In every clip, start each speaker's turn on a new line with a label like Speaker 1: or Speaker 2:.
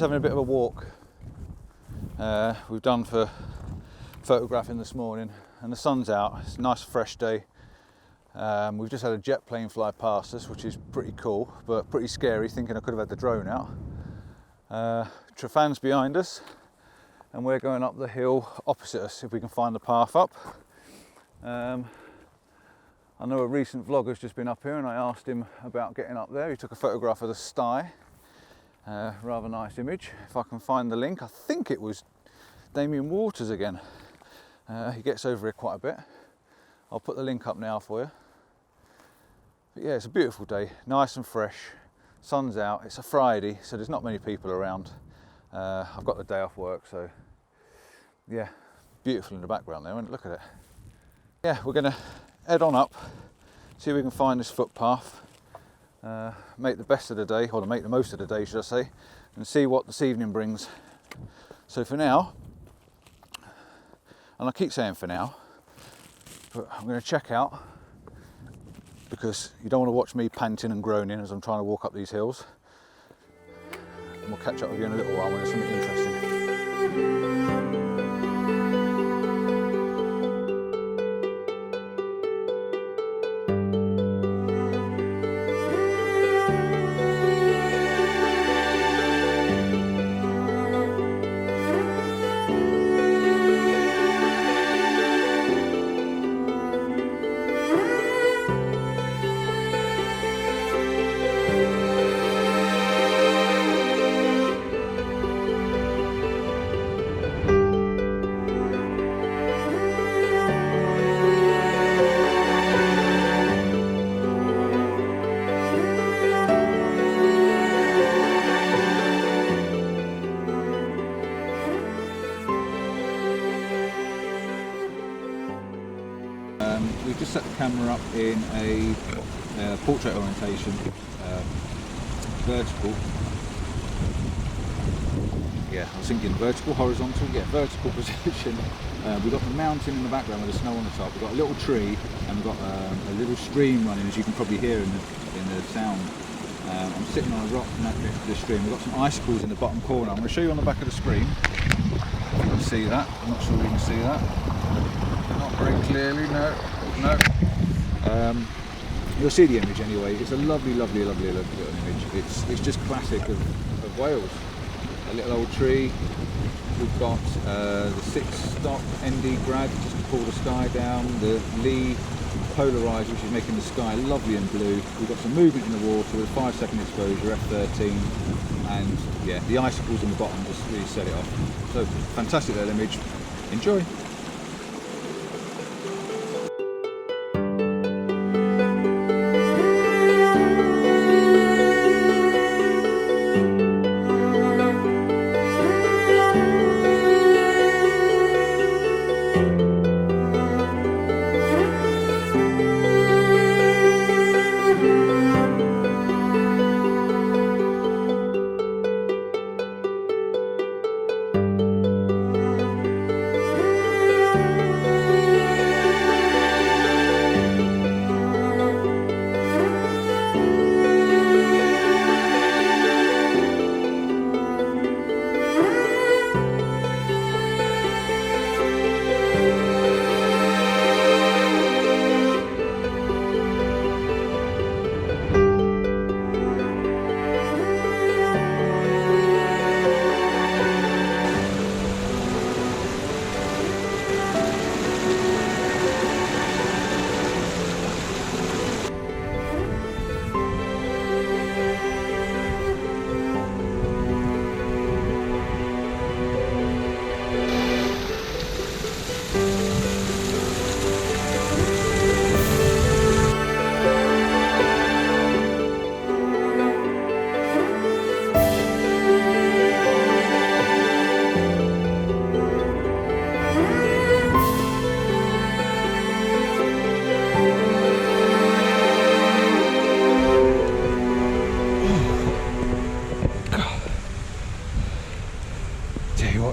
Speaker 1: having a bit of a walk. We've done for photographing this morning, and the sun's out. It's a nice fresh day. We've just had a jet plane fly past us, which is pretty cool, but pretty scary, thinking I could have had the drone out. Ffynnon's behind us, and we're going up the hill opposite us, if we can find the path up. I know a recent vlogger's just been up here, and I asked him about getting up there. He took a photograph of the sty. Rather nice image. If I can find the link, I think it was Damien Waters again. He gets over here quite a bit. I'll put the link up now for you. But yeah, it's a beautiful day, nice and fresh. Sun's out. It's a Friday, so there's not many people around. I've got the day off work, so yeah, beautiful in the background there. Look at it. Yeah, we're going to head on up, see if we can find this footpath. Make the best of the day, or to make the most of the day, should I say, and see what this evening brings. So for now, and I keep saying for now, but I'm going to check out, because you don't want to watch me panting and groaning as I'm trying to walk up these hills. And we'll catch up with you in a little while when there's something interesting. We've just set the camera up in a portrait orientation, vertical. Yeah, I was thinking vertical, horizontal. Yeah, vertical position. We've got the mountain in the background with the snow on the top. We've got a little tree, and we've got a little stream running, as you can probably hear in the sound. I'm sitting on a rock next to the stream. We've got some icicles in the bottom corner. I'm going to show you on the back of the screen. You can see that. I'm not sure you can see that. Not very clearly, no. You'll see the image anyway. It's a lovely, lovely, lovely little image. It's just classic of Wales. A little old tree. We've got the 6-stop ND grad just to pull the sky down. The Lee polarised, which is making the sky lovely and blue. We've got some movement in the water with 5-second exposure, f13, and yeah, the icicles in the bottom just really set it off. So fantastic little image. Enjoy.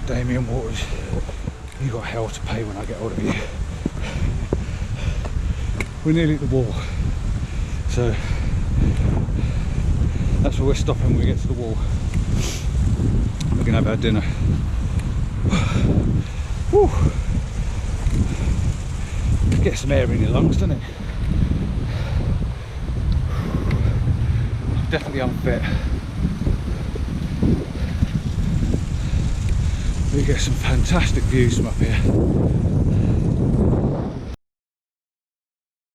Speaker 1: Damien Waters, you got hell to pay when I get hold of you. We're nearly at the wall, so that's where we're stopping when we get to the wall. I've had dinner. Whew. Get some air in your lungs, doesn't it? Definitely unfit. We get some fantastic views from up here.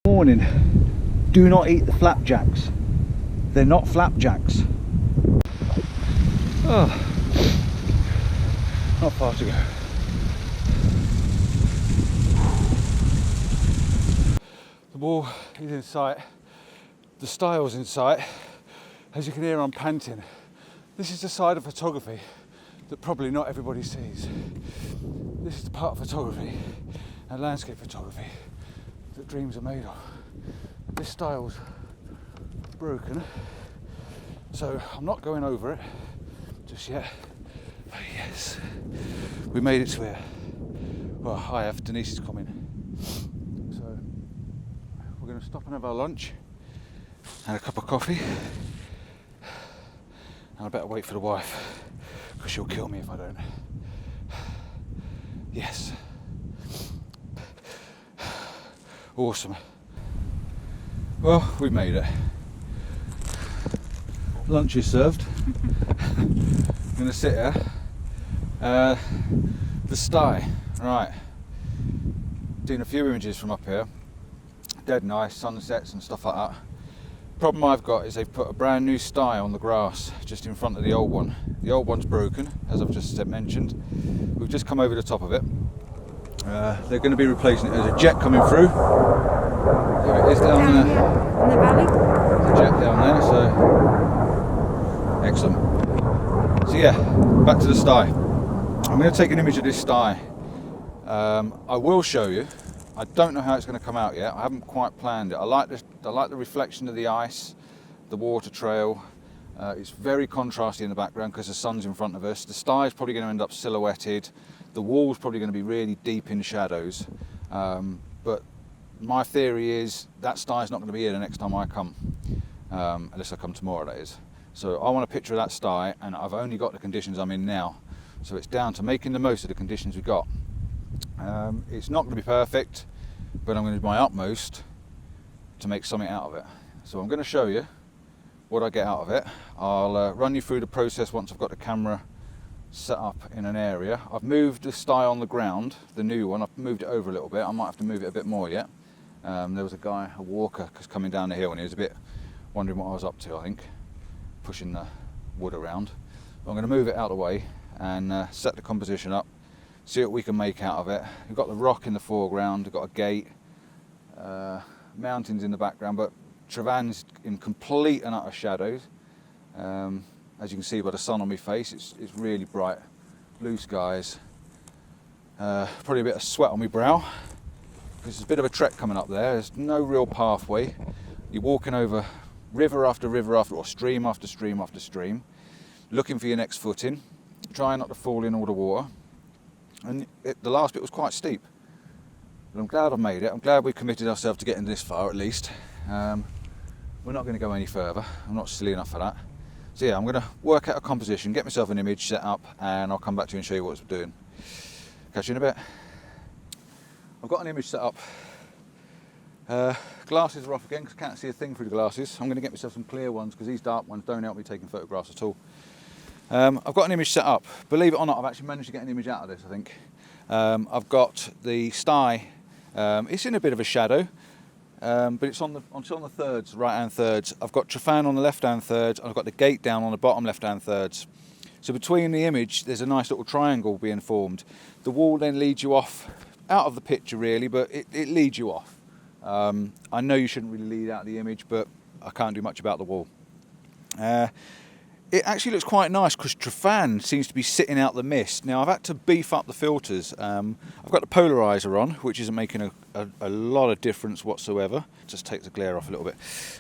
Speaker 1: Warning, do not eat the flapjacks. They're not flapjacks. Oh, not far to go. The wall is in sight. The style's in sight. As you can hear, I'm panting. This is the side of photography that probably not everybody sees. This is the part of photography and landscape photography that dreams are made of. This style's broken, so I'm not going over it just yet. But yes, we made it to here. Well, I have. Denise is coming. So we're going to stop and have our lunch and a cup of coffee. And I better wait for the wife, because she'll kill me if I don't. Yes. Awesome. Well, we made it. Lunch is served. I'm going to sit here. The sty, right. Doing a few images from up here. Dead nice, sunsets and stuff like that. Problem I've got is they've put a brand new sty on the grass just in front of the old one. The old one's broken, as I've just mentioned. We've just come over the top of it. They're going to be replacing it. There's a jet coming through. There it is down there.
Speaker 2: In the valley?
Speaker 1: There's a jet down there, so excellent. So yeah, back to the sty. I'm going to take an image of this sty. I will show you. I don't know how it's going to come out yet. I haven't quite planned it. I like the reflection of the ice, the water trail. It's very contrasty in the background because the sun's in front of us. The sty is probably going to end up silhouetted. The wall's probably going to be really deep in shadows. But my theory is that sty is not going to be here the next time I come, unless I come tomorrow, that is. So I want a picture of that sty, and I've only got the conditions I'm in now. So it's down to making the most of the conditions we've got. It's not going to be perfect, but I'm going to do my utmost to make something out of it. So I'm going to show you what I get out of it. I'll run you through the process once I've got the camera set up in an area. I've moved the sty on the ground, the new one. I've moved it over a little bit. I might have to move it a bit more yet. There was a guy, a walker, coming down the hill, and he was a bit wondering what I was up to, I think, pushing the wood around. I'm going to move it out of the way and set the composition up, see what we can make out of it. We've got the rock in the foreground, we've got a gate, mountains in the background, but Travan's in complete and utter shadows. As you can see by the sun on my face, it's really bright, blue skies, probably a bit of sweat on my brow, because there's a bit of a trek coming up there. There's no real pathway. You're walking over river after river after, or stream after stream after stream, looking for your next footing, trying not to fall in all the water. And the last bit was quite steep, but I'm glad I've made it. I'm glad we committed ourselves to getting this far at least. We're not going to go any further. I'm not silly enough for that. So yeah, I'm going to work out a composition, get myself an image set up, and I'll come back to you and show you what it's doing. Catch you in a bit. I've got an image set up. Glasses are off again because I can't see a thing through the glasses. I'm going to get myself some clear ones because these dark ones don't help me taking photographs at all. I've got an image set up. Believe it or not, I've actually managed to get an image out of this, I think. I've got the sty. It's in a bit of a shadow, but it's on the thirds, right-hand thirds. I've got Ffynnon on the left-hand thirds, and I've got the gate down on the bottom left-hand thirds. So between the image, there's a nice little triangle being formed. The wall then leads you off, out of the picture really, but it leads you off. I know you shouldn't really lead out of the image, but I can't do much about the wall. It actually looks quite nice because Ffynnon seems to be sitting out the mist. Now I've had to beef up the filters. I've got the polarizer on, which isn't making a lot of difference whatsoever. Just takes the glare off a little bit.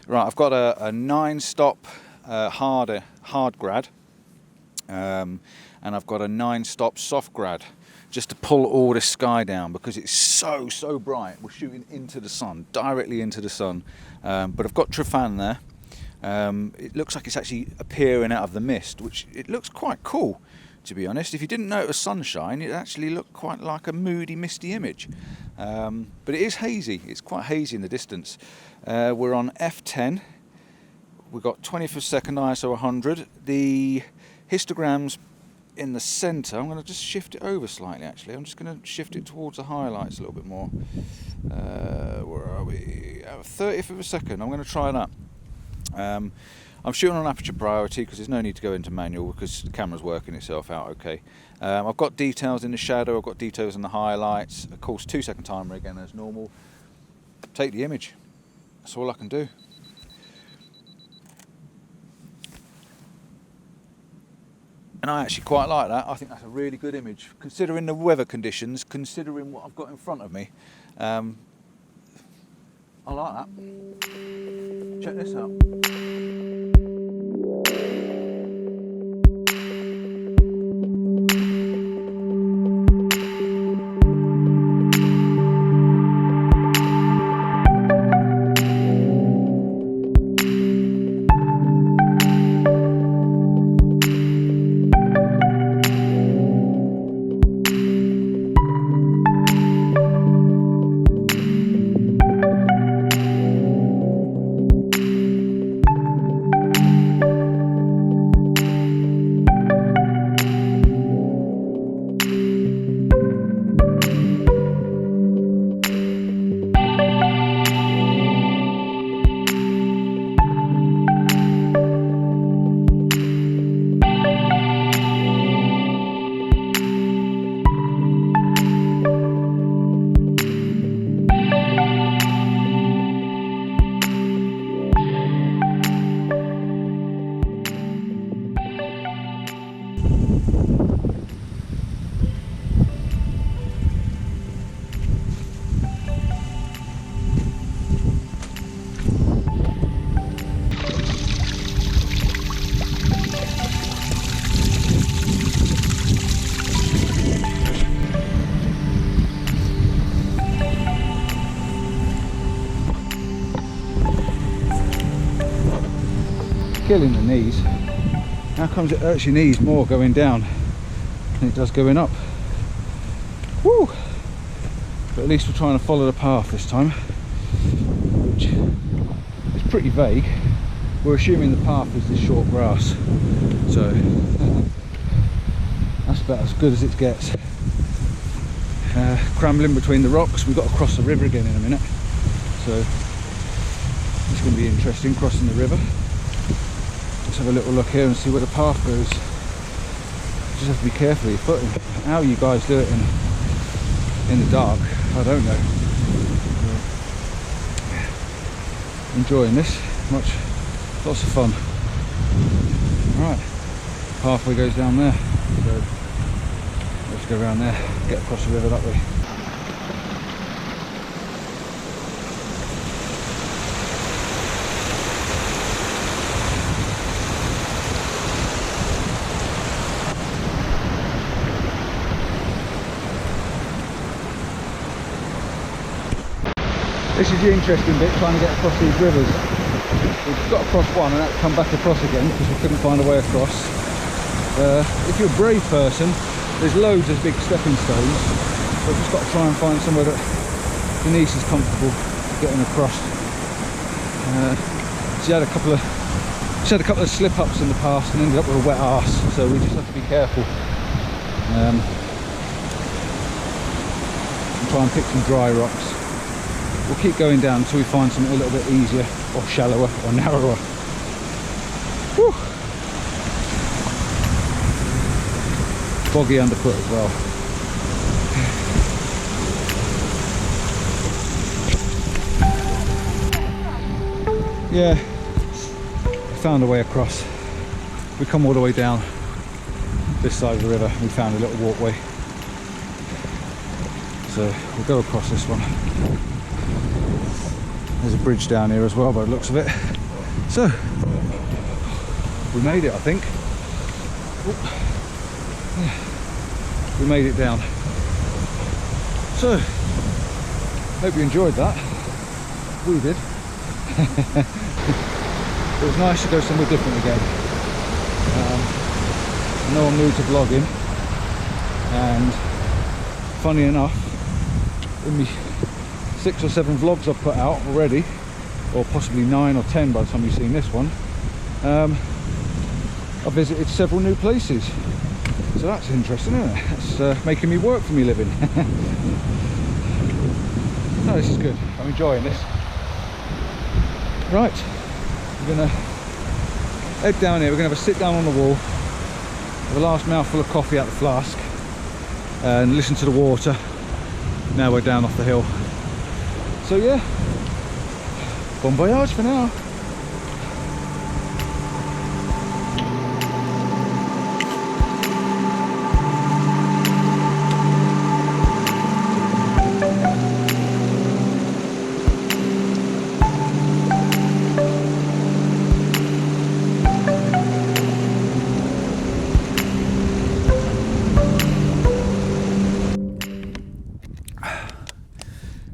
Speaker 1: Right, I've got a 9-stop hard grad, and I've got a 9-stop soft grad, just to pull all this sky down because it's so bright. We're shooting into the sun, directly into the sun. But I've got Ffynnon there. It looks like it's actually appearing out of the mist, which it looks quite cool. to be honest. If you didn't know it was sunshine, it actually looked quite like a moody, misty image. But it is hazy. It's quite hazy in the distance. We're on f10. We've got 20th of a second ISO 100. The histogram's in the centre. I'm going to just shift it over slightly, actually. I'm just going to shift it towards the highlights a little bit more. Where are we? 30th of a second. I'm going to try that. I'm shooting on aperture priority because there's no need to go into manual because the camera's working itself out okay. I've got details in the shadow, I've got details in the highlights. Of course, 2-second timer again as normal. Take the image. That's all I can do. And I actually quite like that. I think that's a really good image. Considering the weather conditions, considering what I've got in front of me. I like that. Check this out. Killing the knees. How comes it hurts your knees more going down than it does going up? Woo! But at least we're trying to follow the path this time, which is pretty vague. We're assuming the path is this short grass, so that's about as good as it gets. Crumbling between the rocks. We've got to cross the river again in a minute, so it's going to be interesting crossing the river. Let's have a little look here and see where the path goes. Just have to be careful with your footing. How you guys do it in the dark, I don't know. Enjoying this much, lots of fun. Right, pathway goes down there, so let's go around there, get across the river that way. This is the interesting bit, trying to get across these rivers. We've got across one and had to come back across again because we couldn't find a way across. If you're a brave person, there's loads of big stepping stones, but just got to try and find somewhere that Denise is comfortable getting across. She had a couple of slip-ups in the past and ended up with a wet arse, so we just have to be careful. And try and pick some dry rocks. We'll keep going down until we find something a little bit easier, or shallower, or narrower. Whew. Boggy underfoot as well. Yeah, we found a way across. We come all the way down this side of the river. We found a little walkway. So we'll go across this one. There's a bridge down here as well by the looks of it. So, we made it, I think. Yeah. We made it down. So, hope you enjoyed that. We did. It was nice to go somewhere different again. I know I'm new to vlogging, and funny enough, in the 6 or 7 vlogs I've put out already, or possibly 9 or 10 by the time you've seen this one, I've visited several new places. So that's interesting, isn't it? It's making me work for me living. No, this is good. I'm enjoying this. Right, we're going to head down here. We're going to have a sit down on the wall, have a last mouthful of coffee out the flask, and listen to the water. Now we're down off the hill. So yeah, bon voyage for now.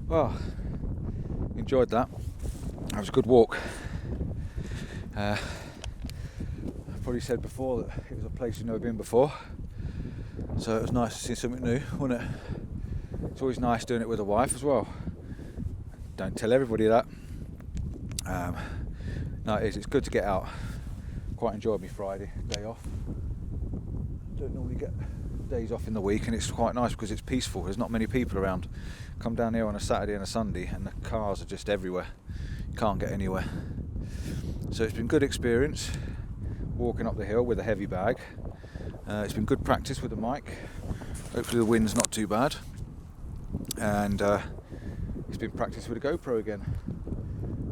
Speaker 1: Well, enjoyed that. That was a good walk. I probably said before that it was a place you've never been before, so it was nice to see something new, wasn't it? It's always nice doing it with a wife as well. Don't tell everybody that. No, it's good to get out. Quite enjoyed my Friday day off. Don't normally get days off in the week, and it's quite nice because it's peaceful. There's not many people around. Come down here on a Saturday and a Sunday and the cars are just everywhere. You can't get anywhere. So it's been a good experience walking up the hill with a heavy bag. It's been good practice with the mic. Hopefully the wind's not too bad. And it's been practice with a GoPro again.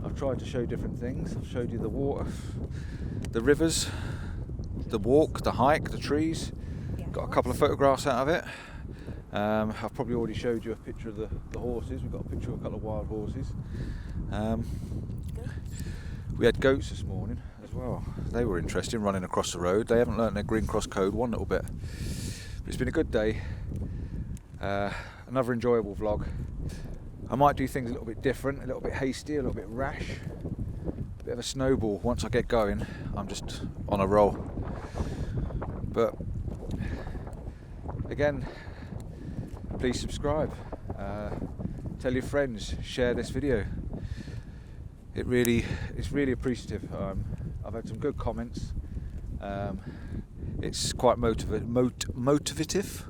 Speaker 1: I've tried to show different things. I've showed you the water, the rivers, the walk, the hike, the trees. Got a couple of photographs out of it. I've probably already showed you a picture of the horses. We've got a picture of a couple of wild horses. We had goats this morning as well. They were interesting, running across the road. They haven't learnt their green cross code one little bit. But it's been a good day. Another enjoyable vlog. I might do things a little bit different, a little bit hasty, a little bit rash. A bit of a snowball. Once I get going, I'm just on a roll. But again, please subscribe, tell your friends, share this video. It's really appreciative. I've had some good comments. It's quite motivative.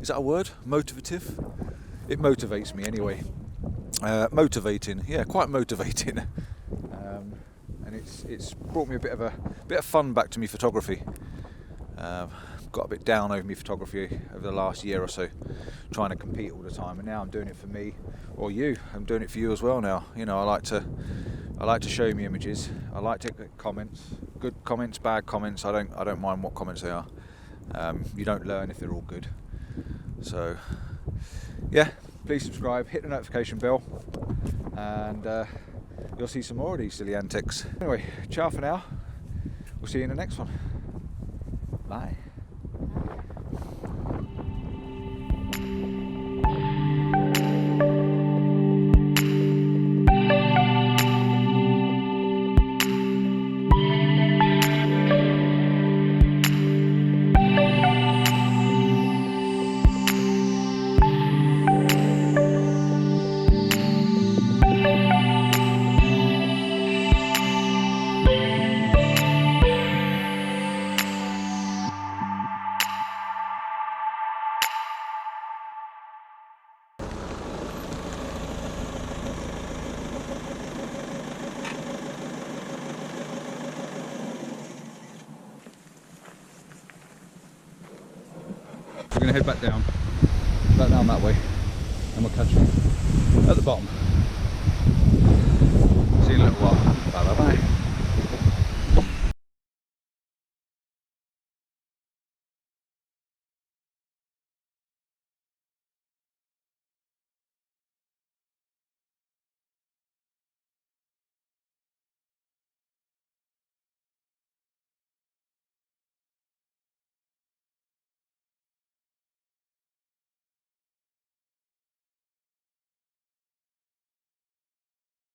Speaker 1: Is that a word? Motivative? It motivates me anyway. Motivating, yeah, quite motivating. And it's brought me a bit of fun back to me photography. Got a bit down over me photography over the last year or so, trying to compete all the time, and now I'm doing it for me or you. I'm doing it for you as well now. You know, I like to show me images. I like to get comments, good comments, bad comments. I don't mind what comments they are. You don't learn if they're all good. So yeah, please subscribe, hit the notification bell, and you'll see some more of these silly antics. Anyway, ciao for now. We'll see you in the next one. Bye. We're going to head back down that way, and we'll catch you at the bottom. See you in a little while. Bye bye bye.